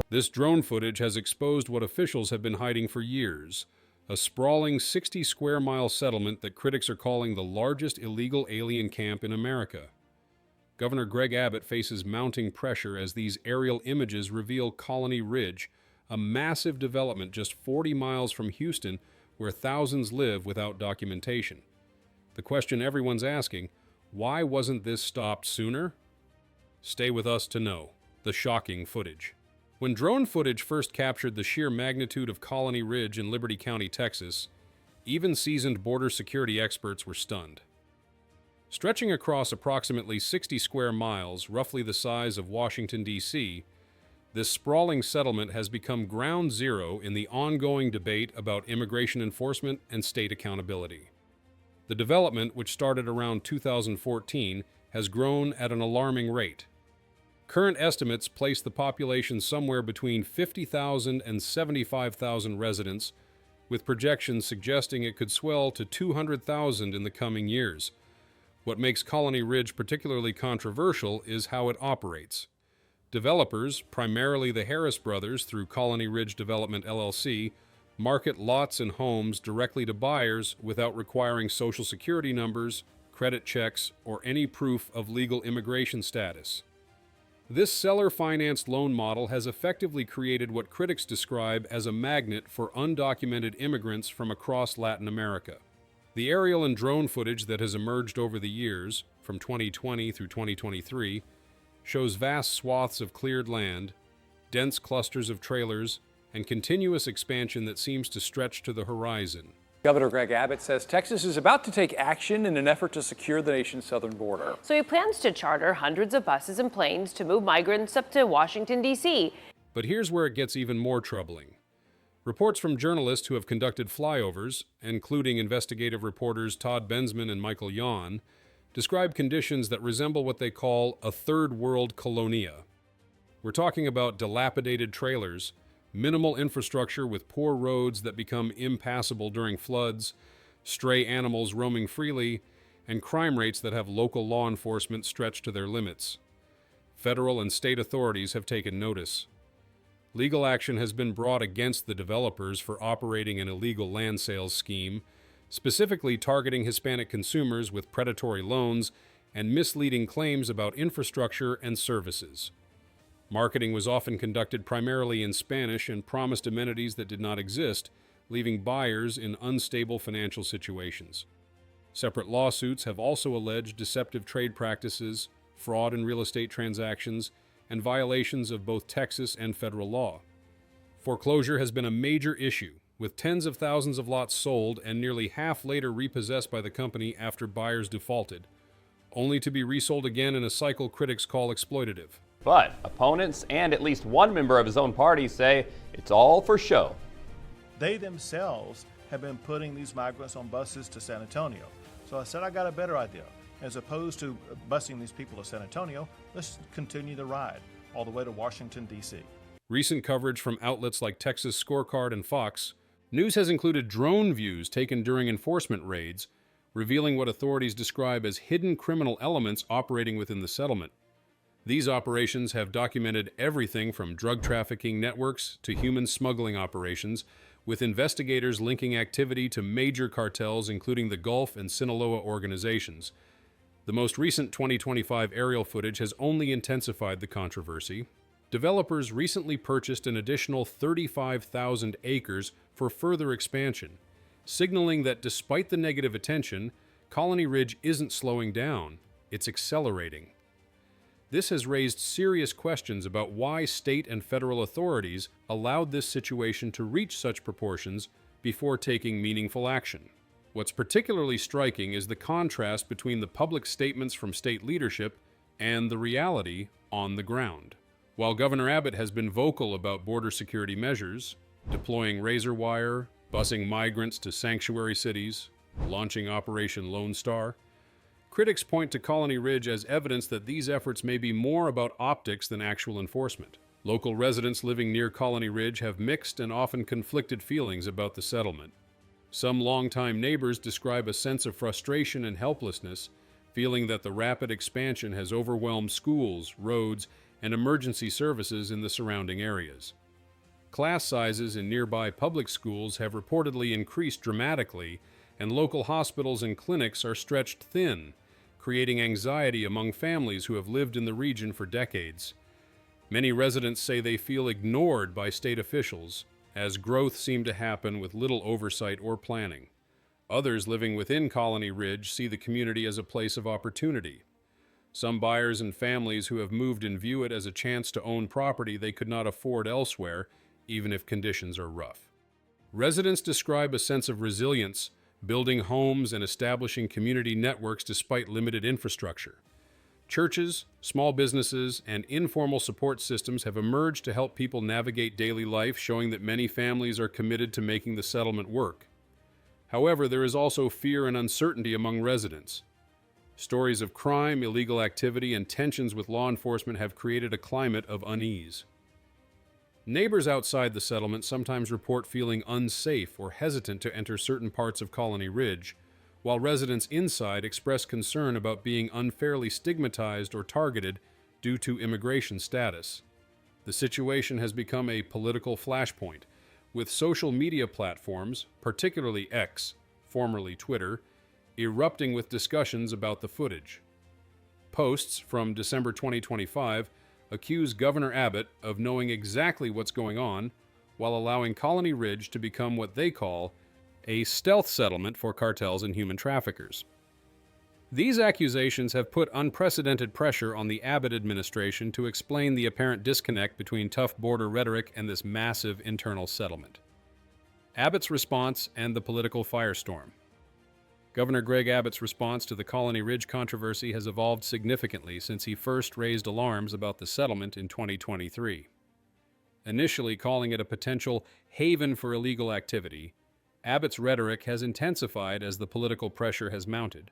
This drone footage has exposed what officials have been hiding for years, a sprawling 60-square-mile settlement that critics are calling the largest illegal alien camp in America. Governor Greg Abbott faces mounting pressure as these aerial images reveal Colony Ridge, a massive development just 40 miles from Houston where thousands live without documentation. The question everyone's asking, why wasn't this stopped sooner? Stay with us to know the shocking footage. When drone footage first captured the sheer magnitude of Colony Ridge in Liberty County, Texas, even seasoned border security experts were stunned. Stretching across approximately 60 square miles, roughly the size of Washington, D.C., this sprawling settlement has become ground zero in the ongoing debate about immigration enforcement and state accountability. The development, which started around 2014, has grown at an alarming rate. Current estimates place the population somewhere between 50,000 and 75,000 residents, with projections suggesting it could swell to 200,000 in the coming years. What makes Colony Ridge particularly controversial is how it operates. Developers, primarily the Harris brothers through Colony Ridge Development LLC, market lots and homes directly to buyers without requiring social security numbers, credit checks, or any proof of legal immigration status. This seller-financed loan model has effectively created what critics describe as a magnet for undocumented immigrants from across Latin America. The aerial and drone footage that has emerged over the years, from 2020 through 2023, shows vast swaths of cleared land, dense clusters of trailers, and continuous expansion that seems to stretch to the horizon. Governor Greg Abbott says Texas is about to take action in an effort to secure the nation's southern border. So he plans to charter hundreds of buses and planes to move migrants up to Washington, D.C. But here's where it gets even more troubling. Reports from journalists who have conducted flyovers, including investigative reporters Todd Bensman and Michael Yon, describe conditions that resemble what they call a third-world colonia. We're talking about dilapidated trailers, minimal infrastructure with poor roads that become impassable during floods, stray animals roaming freely, and crime rates that have local law enforcement stretched to their limits. Federal and state authorities have taken notice. Legal action has been brought against the developers for operating an illegal land sales scheme, specifically targeting Hispanic consumers with predatory loans and misleading claims about infrastructure and services. Marketing was often conducted primarily in Spanish and promised amenities that did not exist, leaving buyers in unstable financial situations. Separate lawsuits have also alleged deceptive trade practices, fraud in real estate transactions, and violations of both Texas and federal law. Foreclosure has been a major issue, with tens of thousands of lots sold and nearly half later repossessed by the company after buyers defaulted, only to be resold again in a cycle critics call exploitative. But opponents and at least one member of his own party say it's all for show. They themselves have been putting these migrants on buses to San Antonio. So I said, I got a better idea. As opposed to busing these people to San Antonio, let's continue the ride all the way to Washington, D.C. Recent coverage from outlets like Texas Scorecard and Fox News has included drone views taken during enforcement raids, revealing what authorities describe as hidden criminal elements operating within the settlement. These operations have documented everything from drug trafficking networks to human smuggling operations, with investigators linking activity to major cartels including the Gulf and Sinaloa organizations. The most recent 2025 aerial footage has only intensified the controversy. Developers recently purchased an additional 35,000 acres for further expansion, signaling that despite the negative attention, Colony Ridge isn't slowing down, it's accelerating. This has raised serious questions about why state and federal authorities allowed this situation to reach such proportions before taking meaningful action. What's particularly striking is the contrast between the public statements from state leadership and the reality on the ground. While Governor Abbott has been vocal about border security measures, deploying razor wire, busing migrants to sanctuary cities, launching Operation Lone Star, critics point to Colony Ridge as evidence that these efforts may be more about optics than actual enforcement. Local residents living near Colony Ridge have mixed and often conflicted feelings about the settlement. Some longtime neighbors describe a sense of frustration and helplessness, feeling that the rapid expansion has overwhelmed schools, roads, and emergency services in the surrounding areas. Class sizes in nearby public schools have reportedly increased dramatically, and local hospitals and clinics are stretched thin, creating anxiety among families who have lived in the region for decades. Many residents say they feel ignored by state officials, as growth seemed to happen with little oversight or planning. Others living within Colony Ridge see the community as a place of opportunity. Some buyers and families who have moved in view it as a chance to own property they could not afford elsewhere, even if conditions are rough. Residents describe a sense of resilience, building homes and establishing community networks despite limited infrastructure. Churches, small businesses, and informal support systems have emerged to help people navigate daily life, showing that many families are committed to making the settlement work. However, there is also fear and uncertainty among residents. Stories of crime, illegal activity, and tensions with law enforcement have created a climate of unease. Neighbors outside the settlement sometimes report feeling unsafe or hesitant to enter certain parts of Colony Ridge, while residents inside express concern about being unfairly stigmatized or targeted due to immigration status. The situation has become a political flashpoint, with social media platforms, particularly X, formerly Twitter, erupting with discussions about the footage. Posts from December 2025 accuse Governor Abbott of knowing exactly what's going on, while allowing Colony Ridge to become what they call a stealth settlement for cartels and human traffickers. These accusations have put unprecedented pressure on the Abbott administration to explain the apparent disconnect between tough border rhetoric and this massive internal settlement. Abbott's response and the political firestorm. Governor Greg Abbott's response to the Colony Ridge controversy has evolved significantly since he first raised alarms about the settlement in 2023. Initially calling it a potential haven for illegal activity, Abbott's rhetoric has intensified as the political pressure has mounted.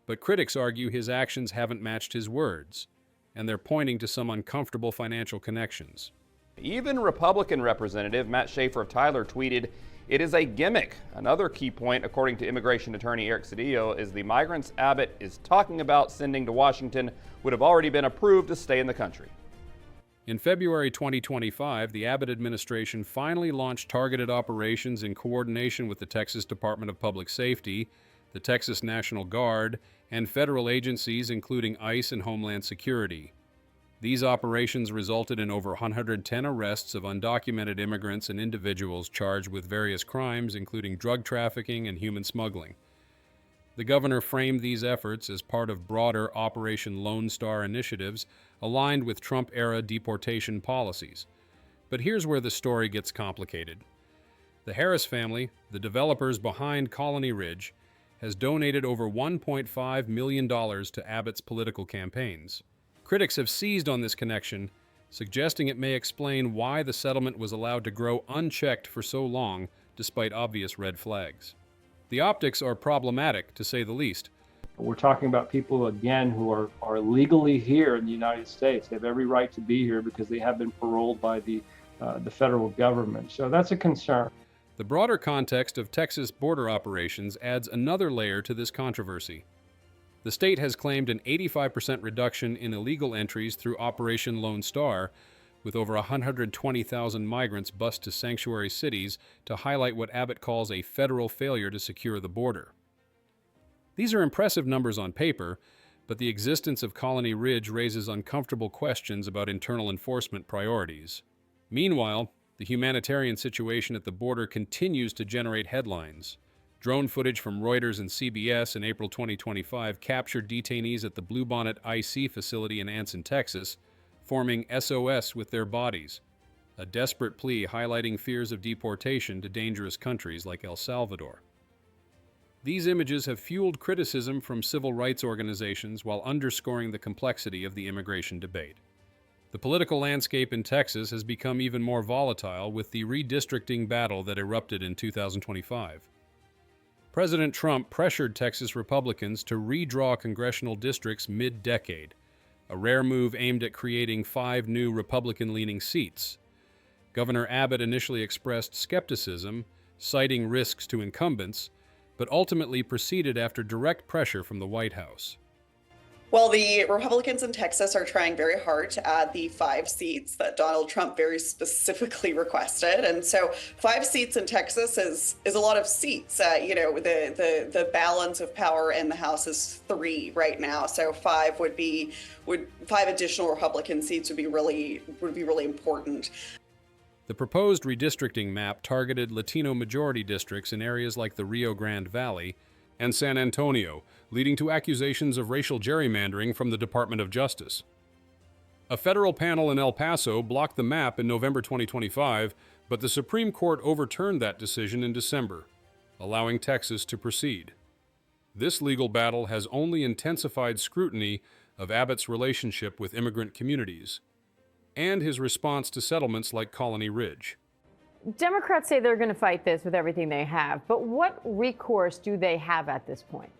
But critics argue his actions haven't matched his words, and they're pointing to some uncomfortable financial connections. Even Republican Representative Matt Schaefer of Tyler tweeted, "It is a gimmick." Another key point, according to immigration attorney Eric Cedillo, is the migrants Abbott is talking about sending to Washington would have already been approved to stay in the country. In February 2025, the Abbott administration finally launched targeted operations in coordination with the Texas Department of Public Safety, the Texas National Guard, and federal agencies including ICE and Homeland Security. These operations resulted in over 110 arrests of undocumented immigrants and individuals charged with various crimes, including drug trafficking and human smuggling. The governor framed these efforts as part of broader Operation Lone Star initiatives aligned with Trump-era deportation policies. But here's where the story gets complicated. The Harris family, the developers behind Colony Ridge, has donated over $1.5 million to Abbott's political campaigns. Critics have seized on this connection, suggesting it may explain why the settlement was allowed to grow unchecked for so long, despite obvious red flags. The optics are problematic, to say the least. We're talking about people, again, who are legally here in the United States. They have every right to be here because they have been paroled by the federal government. So that's a concern. The broader context of Texas border operations adds another layer to this controversy. The state has claimed an 85% reduction in illegal entries through Operation Lone Star, with over 120,000 migrants bused to sanctuary cities to highlight what Abbott calls a federal failure to secure the border. These are impressive numbers on paper, but the existence of Colony Ridge raises uncomfortable questions about internal enforcement priorities. Meanwhile, the humanitarian situation at the border continues to generate headlines. Drone footage from Reuters and CBS in April 2025 captured detainees at the Bluebonnet IC facility in Anson, Texas, forming SOS with their bodies, a desperate plea highlighting fears of deportation to dangerous countries like El Salvador. These images have fueled criticism from civil rights organizations while underscoring the complexity of the immigration debate. The political landscape in Texas has become even more volatile with the redistricting battle that erupted in 2025. President Trump pressured Texas Republicans to redraw congressional districts mid-decade, a rare move aimed at creating 5 new Republican-leaning seats. Governor Abbott initially expressed skepticism, citing risks to incumbents, but ultimately proceeded after direct pressure from the White House. Well, the Republicans in Texas are trying very hard to add the 5 seats that Donald Trump very specifically requested, and so 5 seats in Texas is a lot of seats. The balance of power in the House is 3 right now, so 5 additional Republican seats would be really important. The proposed redistricting map targeted Latino majority districts in areas like the Rio Grande Valley and San Antonio, leading to accusations of racial gerrymandering from the Department of Justice. A federal panel in El Paso blocked the map in November 2025, but the Supreme Court overturned that decision in December, allowing Texas to proceed. This legal battle has only intensified scrutiny of Abbott's relationship with immigrant communities and his response to settlements like Colony Ridge. Democrats say they're going to fight this with everything they have, but what recourse do they have at this point?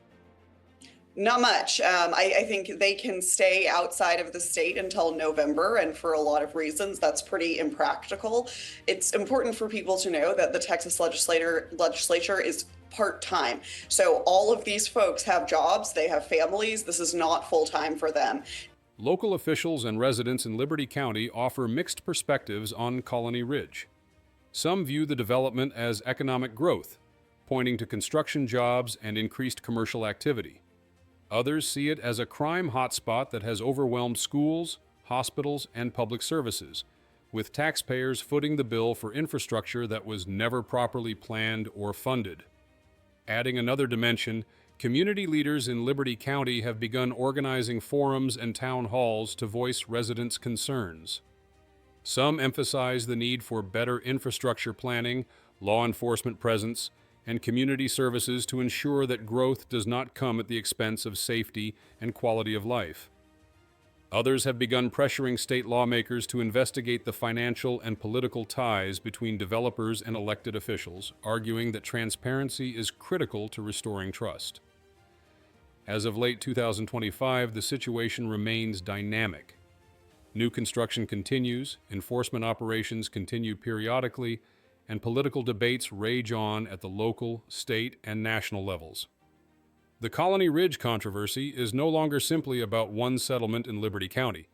Not much. I think they can stay outside of the state until November, and for a lot of reasons, that's pretty impractical. It's important for people to know that the Texas legislature is part-time. So all of these folks have jobs, they have families. This is not full-time for them. Local officials and residents in Liberty County offer mixed perspectives on Colony Ridge. Some view the development as economic growth, pointing to construction jobs and increased commercial activity. Others see it as a crime hotspot that has overwhelmed schools, hospitals, and public services, with taxpayers footing the bill for infrastructure that was never properly planned or funded. Adding another dimension, community leaders in Liberty County have begun organizing forums and town halls to voice residents' concerns. Some emphasize the need for better infrastructure planning, law enforcement presence, and community services to ensure that growth does not come at the expense of safety and quality of life. Others have begun pressuring state lawmakers to investigate the financial and political ties between developers and elected officials, arguing that transparency is critical to restoring trust. As of late 2025, the situation remains dynamic. New construction continues, enforcement operations continue periodically, and political debates rage on at the local, state, and national levels. The Colony Ridge controversy is no longer simply about one settlement in Liberty County.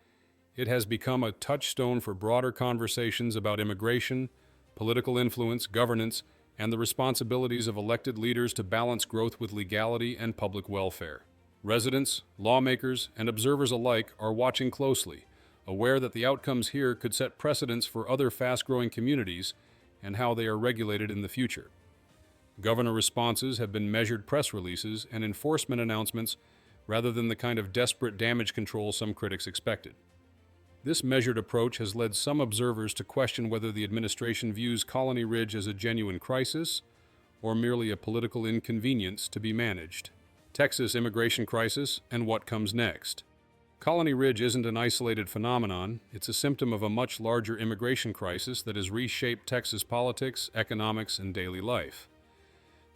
It has become a touchstone for broader conversations about immigration, political influence, governance, and the responsibilities of elected leaders to balance growth with legality and public welfare. Residents, lawmakers, and observers alike are watching closely, aware that the outcomes here could set precedents for other fast-growing communities and how they are regulated in the future. Governor responses have been measured press releases and enforcement announcements rather than the kind of desperate damage control some critics expected. This measured approach has led some observers to question whether the administration views Colony Ridge as a genuine crisis or merely a political inconvenience to be managed. Texas immigration crisis and what comes next. Colony Ridge isn't an isolated phenomenon. It's a symptom of a much larger immigration crisis that has reshaped Texas politics, economics, and daily life.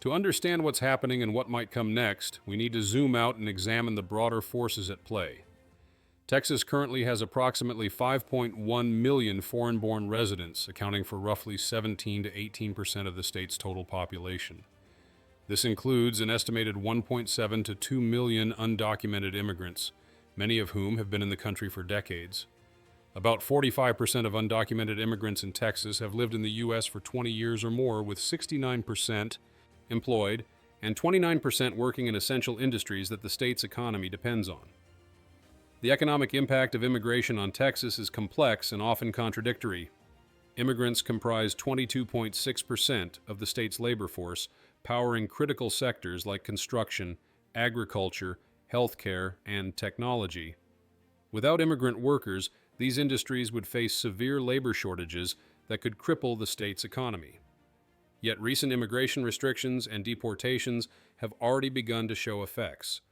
To understand what's happening and what might come next, we need to zoom out and examine the broader forces at play. Texas currently has approximately 5.1 million foreign-born residents, accounting for roughly 17 to 18% of the state's total population. This includes an estimated 1.7 to 2 million undocumented immigrants, many of whom have been in the country for decades. About 45% of undocumented immigrants in Texas have lived in the U.S. for 20 years or more, with 69% employed and 29% working in essential industries that the state's economy depends on. The economic impact of immigration on Texas is complex and often contradictory. Immigrants comprise 22.6% of the state's labor force, powering critical sectors like construction, agriculture, healthcare, and technology. Without immigrant workers, these industries would face severe labor shortages that could cripple the state's economy. Yet recent immigration restrictions and deportations have already begun to show effects.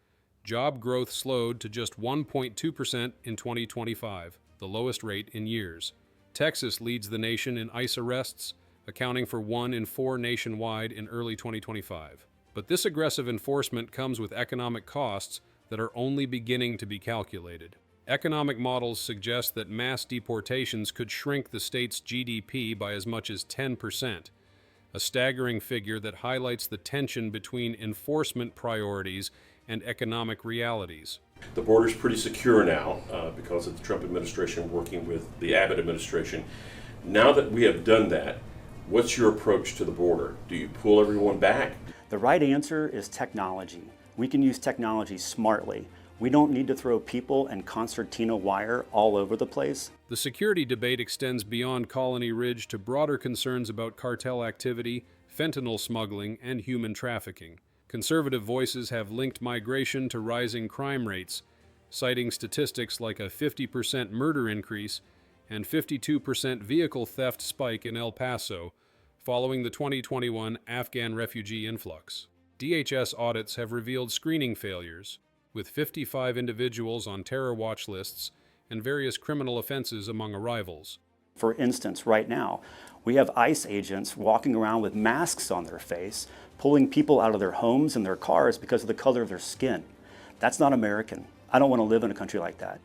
Job growth slowed to just 1.2% in 2025, the lowest rate in years. Texas leads the nation in ICE arrests, accounting for 1 in 4 nationwide in early 2025. But this aggressive enforcement comes with economic costs that are only beginning to be calculated. Economic models suggest that mass deportations could shrink the state's GDP by as much as 10%, a staggering figure that highlights the tension between enforcement priorities and economic realities. The border's pretty secure now because of the Trump administration working with the Abbott administration. Now that we have done that, what's your approach to the border? Do you pull everyone back? The right answer is technology. We can use technology smartly. We don't need to throw people and concertina wire all over the place. The security debate extends beyond Colony Ridge to broader concerns about cartel activity, fentanyl smuggling, and human trafficking. Conservative voices have linked migration to rising crime rates, citing statistics like a 50% murder increase and 52% vehicle theft spike in El Paso following the 2021 Afghan refugee influx. DHS audits have revealed screening failures, with 55 individuals on terror watch lists and various criminal offenses among arrivals. For instance, right now, we have ICE agents walking around with masks on their face, pulling people out of their homes and their cars because of the color of their skin. That's not American. I don't want to live in a country like that.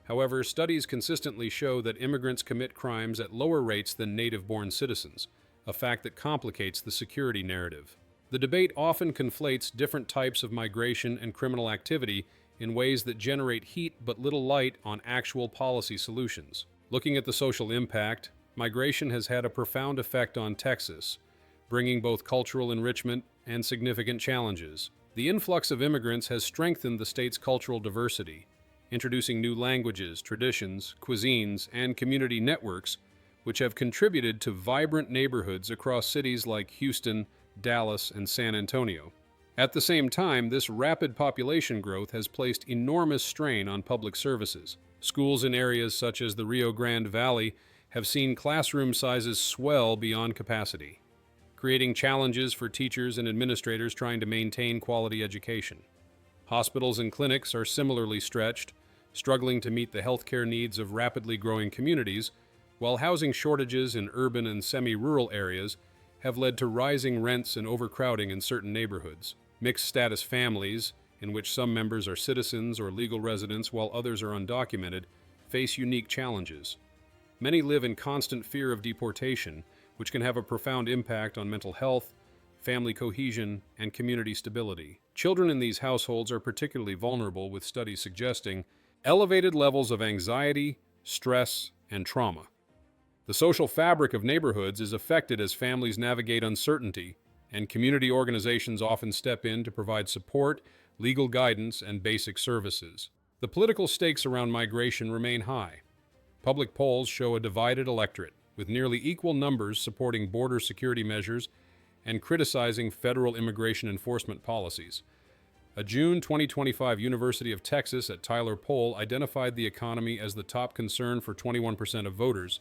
However, studies consistently show that immigrants commit crimes at lower rates than native-born citizens, a fact that complicates the security narrative. The debate often conflates different types of migration and criminal activity in ways that generate heat but little light on actual policy solutions. Looking at the social impact, migration has had a profound effect on Texas, bringing both cultural enrichment and significant challenges. The influx of immigrants has strengthened the state's cultural diversity, introducing new languages, traditions, cuisines, and community networks, which have contributed to vibrant neighborhoods across cities like Houston, Dallas, and San Antonio. At the same time, this rapid population growth has placed enormous strain on public services. Schools in areas such as the Rio Grande Valley have seen classroom sizes swell beyond capacity, creating challenges for teachers and administrators trying to maintain quality education. Hospitals and clinics are similarly stretched, struggling to meet the healthcare needs of rapidly growing communities, while housing shortages in urban and semi-rural areas have led to rising rents and overcrowding in certain neighborhoods. Mixed-status families, in which some members are citizens or legal residents while others are undocumented, face unique challenges. Many live in constant fear of deportation, which can have a profound impact on mental health, family cohesion, and community stability. Children in these households are particularly vulnerable, with studies suggesting elevated levels of anxiety, stress, and trauma. The social fabric of neighborhoods is affected as families navigate uncertainty, and community organizations often step in to provide support, legal guidance, and basic services. The political stakes around migration remain high. Public polls show a divided electorate, with nearly equal numbers supporting border security measures and criticizing federal immigration enforcement policies. A June 2025 University of Texas at Tyler poll identified the economy as the top concern for 21% of voters,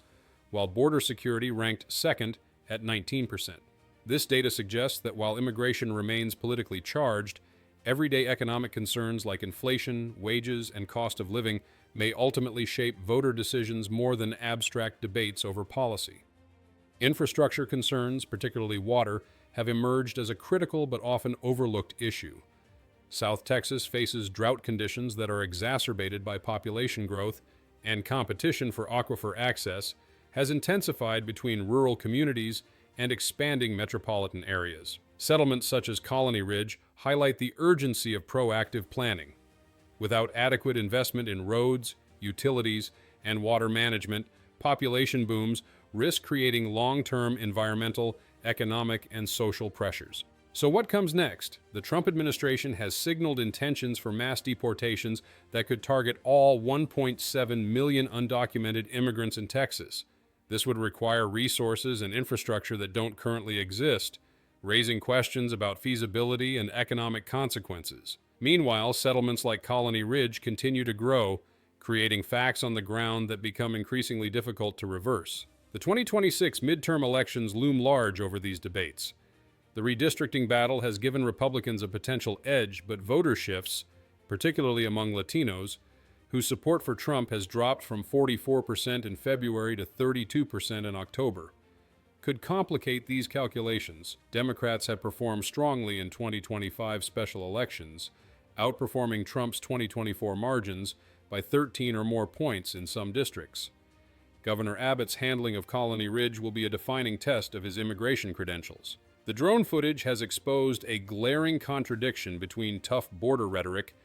while border security ranked second at 19%. This data suggests that while immigration remains politically charged, everyday economic concerns like inflation, wages, and cost of living may ultimately shape voter decisions more than abstract debates over policy. Infrastructure concerns, particularly water, have emerged as a critical but often overlooked issue. South Texas faces drought conditions that are exacerbated by population growth, and competition for aquifer access has intensified between rural communities and expanding metropolitan areas. Settlements such as Colony Ridge highlight the urgency of proactive planning. Without adequate investment in roads, utilities, and water management, population booms risk creating long-term environmental, economic, and social pressures. So what comes next? The Trump administration has signaled intentions for mass deportations that could target all 1.7 million undocumented immigrants in Texas. This would require resources and infrastructure that don't currently exist, raising questions about feasibility and economic consequences. Meanwhile, settlements like Colony Ridge continue to grow, creating facts on the ground that become increasingly difficult to reverse. The 2026 midterm elections loom large over these debates. The redistricting battle has given Republicans a potential edge, but voter shifts, particularly among Latinos, whose support for Trump has dropped from 44% in February to 32% in October, could complicate these calculations. Democrats have performed strongly in 2025 special elections, outperforming Trump's 2024 margins by 13 or more points in some districts. Governor Abbott's handling of Colony Ridge will be a defining test of his immigration credentials. The drone footage has exposed a glaring contradiction between tough border rhetoric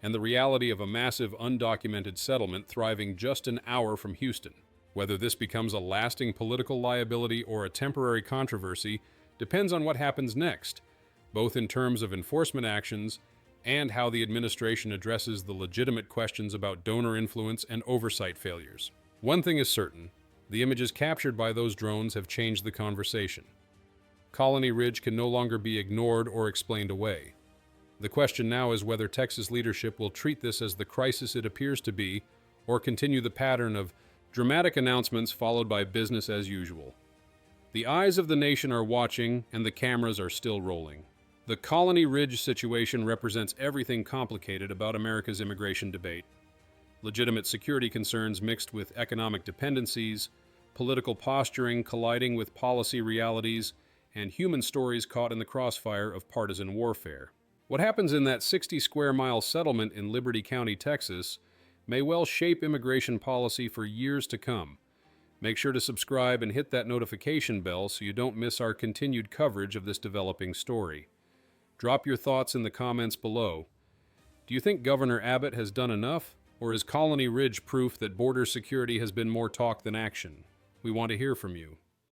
and the reality of a massive undocumented settlement thriving just an hour from Houston. Whether this becomes a lasting political liability or a temporary controversy depends on what happens next, both in terms of enforcement actions and how the administration addresses the legitimate questions about donor influence and oversight failures. One thing is certain, the images captured by those drones have changed the conversation. Colony Ridge can no longer be ignored or explained away. The question now is whether Texas leadership will treat this as the crisis it appears to be, or continue the pattern of dramatic announcements followed by business as usual. The eyes of the nation are watching, and the cameras are still rolling. The Colony Ridge situation represents everything complicated about America's immigration debate. Legitimate security concerns mixed with economic dependencies, political posturing colliding with policy realities, and human stories caught in the crossfire of partisan warfare. What happens in that 60-square-mile settlement in Liberty County, Texas, may well shape immigration policy for years to come. Make sure to subscribe and hit that notification bell so you don't miss our continued coverage of this developing story. Drop your thoughts in the comments below. Do you think Governor Abbott has done enough, or is Colony Ridge proof that border security has been more talk than action? We want to hear from you.